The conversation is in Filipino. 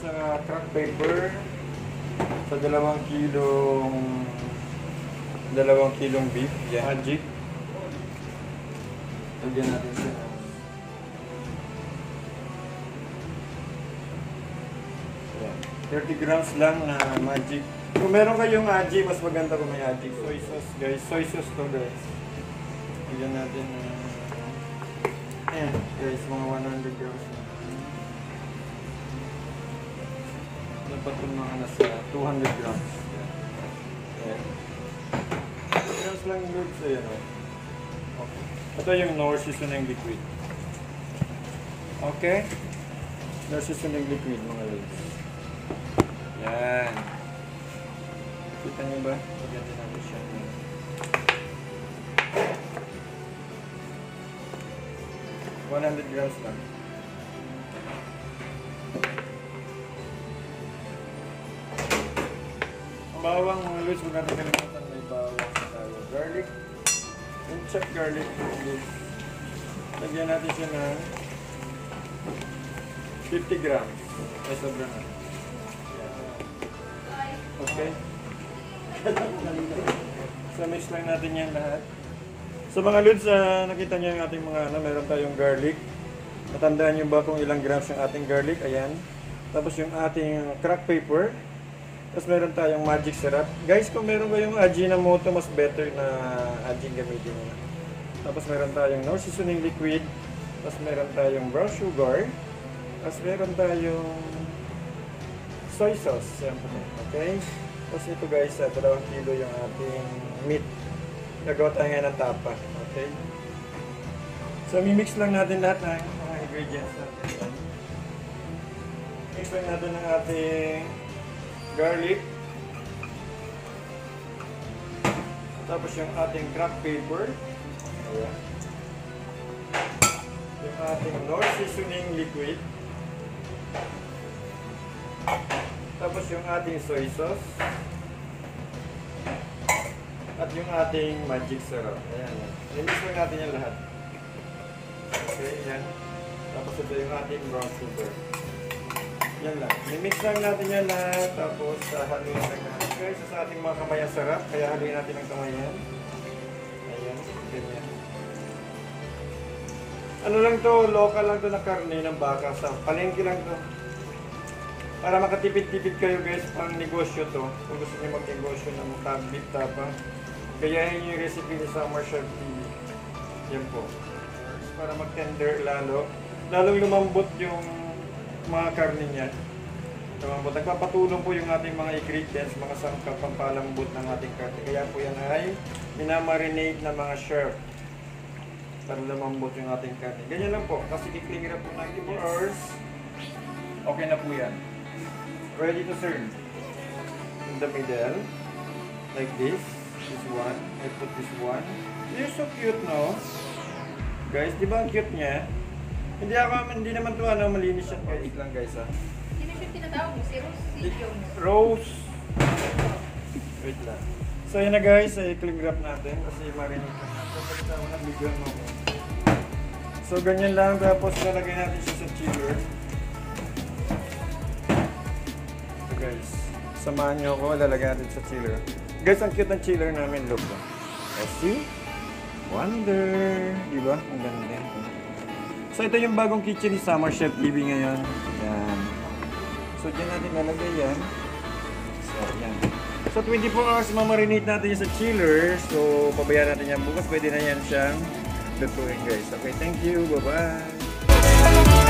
sa crack paper sa 2 kilong beef. Yan. Magic. Lagyan natin siya. Yan. 30 grams lang na magic. Kung meron kayong aji, mas maganda kung may aji. Soy sauce guys. Soy sauce to guys. Lagyan natin. Ayan guys, mga 100 grams na. Dapat yung mga nasa 200 grams. Ayan. 2 grams lang yung loads. Ayan o. Okay. Ito yung Knorr seasoning liquid. Okay? Knorr seasoning liquid mga loads. Yan. Kita niyo ba? Lagyan din natin siya. 100 grams lang. Ang bawang mga lods, huwag natin kalimutan may bawang tayo. Garlic. Yung chopped garlic. Lagyan natin siya ng 50 grams. Ay, sobra na. Okay. So mix lang natin yan lahat. So mga lods, nakita niyo yung ating mga meron tayong garlic. Natandaan niyo ba kung ilang grams yung ating garlic? Ayan. Tapos yung ating crack paper. Tapos meron tayong magic syrup. Guys, kung meron kayong Ajinomoto, mas better na Ajin gamitin niyo. Tapos meron tayong Knorr seasoning liquid. Tapos meron tayong brown sugar. Tapos meron tayong soy sauce. Siyempre. Okay? Tapos ito guys, 2 kilo yung ating meat. Nagawa tayo nga ng tapa. Okay? So, mimix lang natin lahat ng mga ingredients natin. Mix lang natin ng ating garlic. Tapos yung ating crack paper. Ayan. Yung ating Knorr seasoning liquid. Tapos yung ating soy sauce. At yung ating magic syrup. Ayan. I-mix lang natin yan lahat. Okay, yan. Tapos ito yung ating brown sugar. Yan lang. I-mix lang natin yan lahat. Tapos haluin lang natin. Guys, sa ating mga kamay ang sarap. Kaya haluin natin ang kamay yan. Ayan. Ganyan. Ano lang to? Local lang to na karne ng baka. Sa palengke lang to. Para makatipid-tipid kayo guys, pang negosyo to. Kung gusto niyo mag-negosyo ng beef tapa, gayahin yung recipe ni Summer Chef TV. Yan po. Para mag-tender lalo. Lalong lumambot yung mga karne niya. Lumambot. Nagpapatulong po yung ating mga ingredients, mga sangkap pampalambot ng ating karne. Kaya po yan ay minamarinate na mga chef. Para lumambot yung ating karne. Ganyan lang po. Kasi i-cling wrap po ng 24 hours. Okay na po yan. Ready to serve. In the middle, like this. This one. I put this one. They're so cute, no? Guys, di ba ang cute niya? Hindi naman ito malinis siya. Wait lang guys, ha. Sino siya tinatawag mo? Si Rose? Si Jones? Rose. Wait lang. So yun na guys, ay cling wrap natin kasi marinig na natin. So ganyan lang, tapos lalagay natin siya sa chiller. Guys, samahan nyo ako, lalagyan natin sa chiller. Guys, ang cute ng chiller namin, look. See? Wonder! Diba? Ang ganda. So, ito yung bagong kitchen ni Summer Chef TV ngayon. Yan. So, dyan natin lalagay yan. So, yan. So, 24 hours mamarinate natin yan sa chiller. So, pabayaan natin yan bukas. Pwede na yan siyang lutuin, guys. Okay, thank you. Bye-bye!